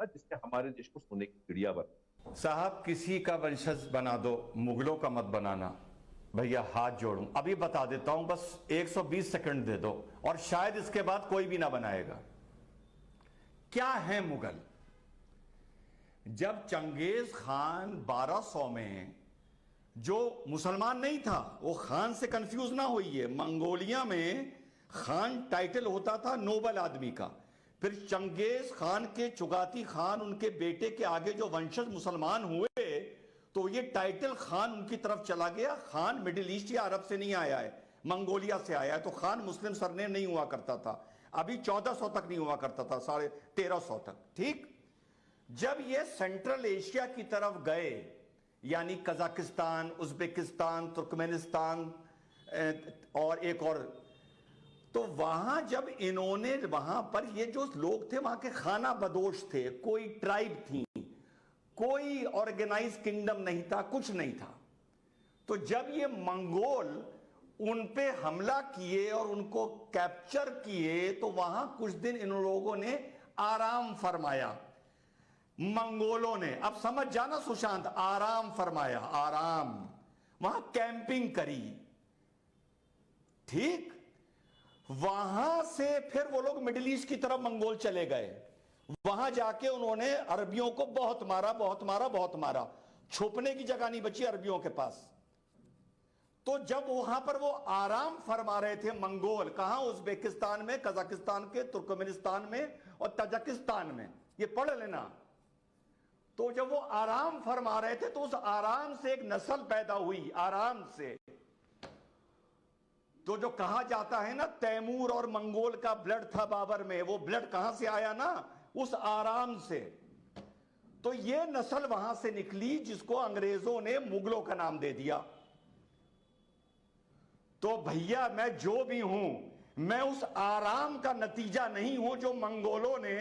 था जिससे हमारे देश को सोने की चिड़िया बना। साहब किसी का वंशज बना दो, मुगलों का मत बनाना। भैया हाथ जोड़ूं, अभी बता देता हूं, बस 120 सेकंड दे दो और शायद इसके बाद कोई भी ना बनाएगा। क्या है मुगल? जब चंगेज खान 1200 में, जो मुसलमान नहीं था, वो खान से कंफ्यूज ना होइए, मंगोलिया में खान टाइटल होता था नोबल आदमी का। फिर चंगेज खान के चुगाती खान, उनके बेटे के आगे जो वंशज मुसलमान हुए, तो ये टाइटल खान उनकी तरफ चला गया। खान मिडिल ईस्ट या अरब से नहीं आया है, मंगोलिया से आया है। तो खान मुस्लिम सरनेम नहीं हुआ करता था, अभी 1400 तक नहीं हुआ करता था, 1350 तक। ठीक, जब ये सेंट्रल एशिया की तरफ गए, यानी कजाकिस्तान, उज्बेकिस्तान, तुर्कमेनिस्तान और एक और, तो वहां जब इन्होंने, वहां पर ये जो लोग थे वहां के खाना बदोश थे, कोई ट्राइब थी, कोई ऑर्गेनाइज किंगडम नहीं था, कुछ नहीं था। तो जब ये मंगोल उन पे हमला किए और उनको कैप्चर किए, तो वहां कुछ दिन इन लोगों ने आराम फरमाया, मंगोलों ने। अब समझ जाना सुशांत, आराम फरमाया, आराम, वहां कैंपिंग करी। ठीक, वहां से फिर वो लोग मिडिल ईस्ट की तरफ मंगोल चले गए। वहां जाके उन्होंने अरबियों को बहुत मारा, बहुत मारा, बहुत मारा, छुपने की जगह नहीं बची अरबियों के पास। तो जब वहां पर वो आराम फरमा रहे थे मंगोल, कहां? उज्बेकिस्तान में, कजाकिस्तान के, तुर्कमेनिस्तान में और तजाकिस्तान में, ये पढ़ लेना। तो जब वो आराम फरमा रहे थे, तो उस आराम से एक नस्ल पैदा हुई, आराम से। तो जो कहा जाता है ना, तैमूर और मंगोल का ब्लड था बाबर में, वो ब्लड कहां से आया ना? उस आराम से। तो ये नस्ल वहां से निकली, जिसको अंग्रेजों ने मुगलों का नाम दे दिया। तो भैया मैं जो भी हूं, मैं उस आराम का नतीजा नहीं हूं जो मंगोलों ने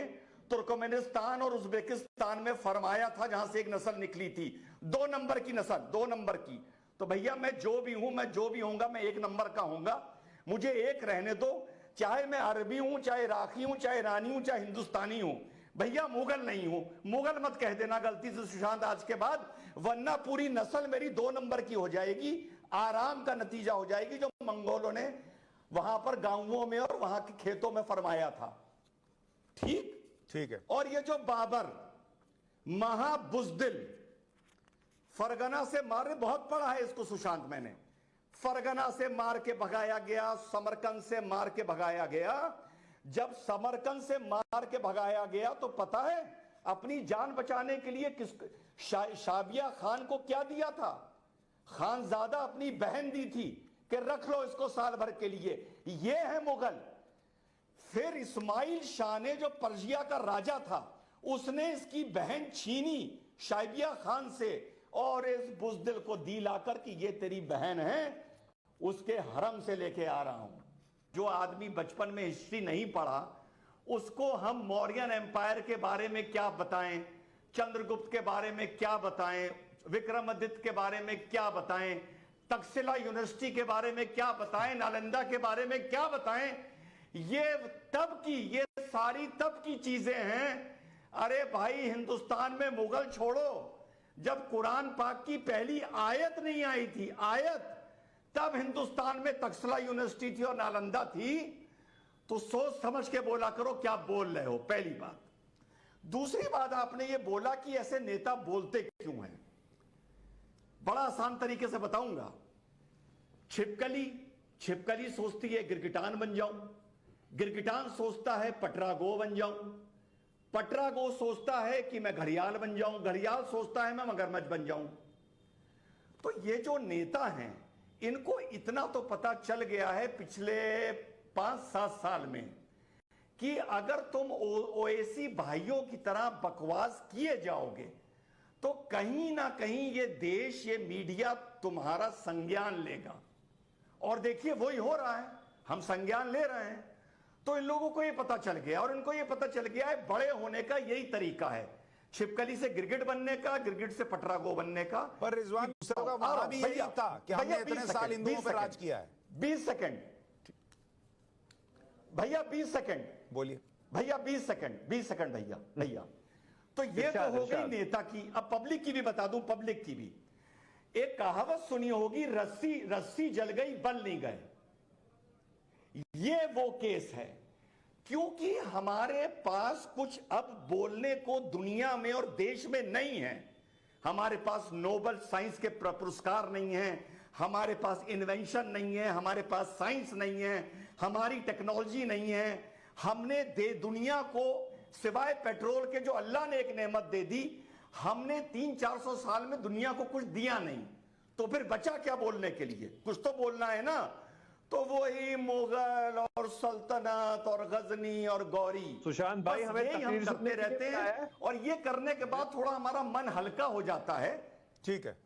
तुर्कमेनिस्तान और उज्बेकिस्तान में फरमाया था, जहां से एक नस्ल निकली थी, 2 नंबर की नस्ल, 2 नंबर की। तो भैया मैं जो भी हूं, मैं जो भी होऊंगा, मैं 1 नंबर का होऊंगा। मुझे एक रहने दो, चाहे मैं अरबी हूं, चाहे इराकी हूं, चाहे ईरानी हूं, चाहे हिंदुस्तानी हूं। भैया मुगल नहीं हूं। मुगल मत कह देना गलती से सुशांत आज के बाद, वरना पूरी नस्ल मेरी 2 नंबर की हो जाएगी, आराम का नतीजा हो जाएगी, जो मंगोलों ने वहां पर गांवों में और वहां के खेतों में फरमाया था। ठीक, ठीक है। और ये जो बाबर महाबुजदिल, फरगना से मारे, बहुत पढ़ा है इसको सुशांत मैंने, फरगना से मार के भगाया गया, समरकंद से मार के भगाया गया। जब समरकंद से मार के भगाया गया, तो पता है अपनी जान बचाने के लिए किस शाबिया खान को क्या दिया था? खानजादा अपनी बहन दी थी कि रख लो इसको साल भर के लिए। ये है मुगल। फिर इस्माइल शाह ने, जो पर्शिया का राजा था, उसने इसकी बहन छीनी शाबिया खान से और इस बुजदिल को दी लाकर कि ये तेरी बहन है, उसके हरम से लेके आ रहा हूं। जो आदमी बचपन में हिस्ट्री नहीं पढ़ा, उसको हम मौर्यन एम्पायर के बारे में क्या बताएं, चंद्रगुप्त के बारे में क्या बताएं, विक्रमादित्य के बारे में क्या बताएं, तक्षशिला यूनिवर्सिटी के बारे में क्या बताएं, नालंदा के बारे में क्या बताएं? ये सारी तब की चीजें हैं। अरे भाई, हिंदुस्तान में मुगल छोड़ो, जब कुरान पाक की पहली आयत नहीं आई थी, आयत, तब हिंदुस्तान में तक्षशिला यूनिवर्सिटी थी और नालंदा थी। तो सोच समझ के बोला करो क्या बोल रहे हो, पहली बात। दूसरी बात, आपने ये बोला कि ऐसे नेता बोलते क्यों हैं, बड़ा आसान तरीके से बताऊंगा। छिपकली सोचती है गिरगिटान बन जाऊं, गिरगिटान सोचता है पटरागो बन जाऊं, पटरागो सोचता है कि मैं घड़ियाल बन जाऊं, घड़ियाल सोचता है मैं मगरमच्छ बन जाऊं। तो ये जो नेता हैं, इनको इतना तो पता चल गया है पिछले 5-7 साल में कि अगर तुम ओवैसी भाइयों की तरह बकवास किए जाओगे, तो कहीं ना कहीं ये देश, ये मीडिया तुम्हारा संज्ञान लेगा। और देखिए वही हो रहा है, हम संज्ञान ले रहे हैं। तो इन लोगों को ये पता चल गया, और इनको ये पता चल गया है बड़े होने का यही तरीका है, छिपकली से गिरगिट बनने का, गिरगिट से पटरागो बनने का। पर रिजवान दूसरों का वादा भी यही था कि हमने इतने साल हिंदुओं पर राज किया है। 20 सेकंड भैया, 20 सेकंड बोलिए भैया, 20 सेकंड भैया। तो ये तो इरशाद, हो गई इरशाद। नेता की। अब पब्लिक की भी बता दूं, पब्लिक की भी एक कहावत सुनी होगी, रस्सी रस्सी जल गई बल नहीं गए। ये वो केस है, क्योंकि हमारे पास कुछ अब बोलने को दुनिया में और देश में नहीं है। हमारे पास नोबेल साइंस के पुरस्कार नहीं है, हमारे पास इन्वेंशन नहीं है, हमारे पास साइंस नहीं है, हमारी टेक्नोलॉजी नहीं है। हमने दे दुनिया को सिवाय पेट्रोल के जो अल्लाह ने एक नेमत दे दी, हमने 300-400 साल में दुनिया को कुछ दिया नहीं। तो फिर बचा क्या बोलने के लिए? कुछ तो बोलना है ना। तो वही मुगल और सल्तनत और गजनी और गौरी, सुशांत भाई, बस हमें यही हम तकरीर करते सुनने के लिए रहते मिला हैं। है। और ये करने के बाद थोड़ा हमारा मन हल्का हो जाता है। ठीक है।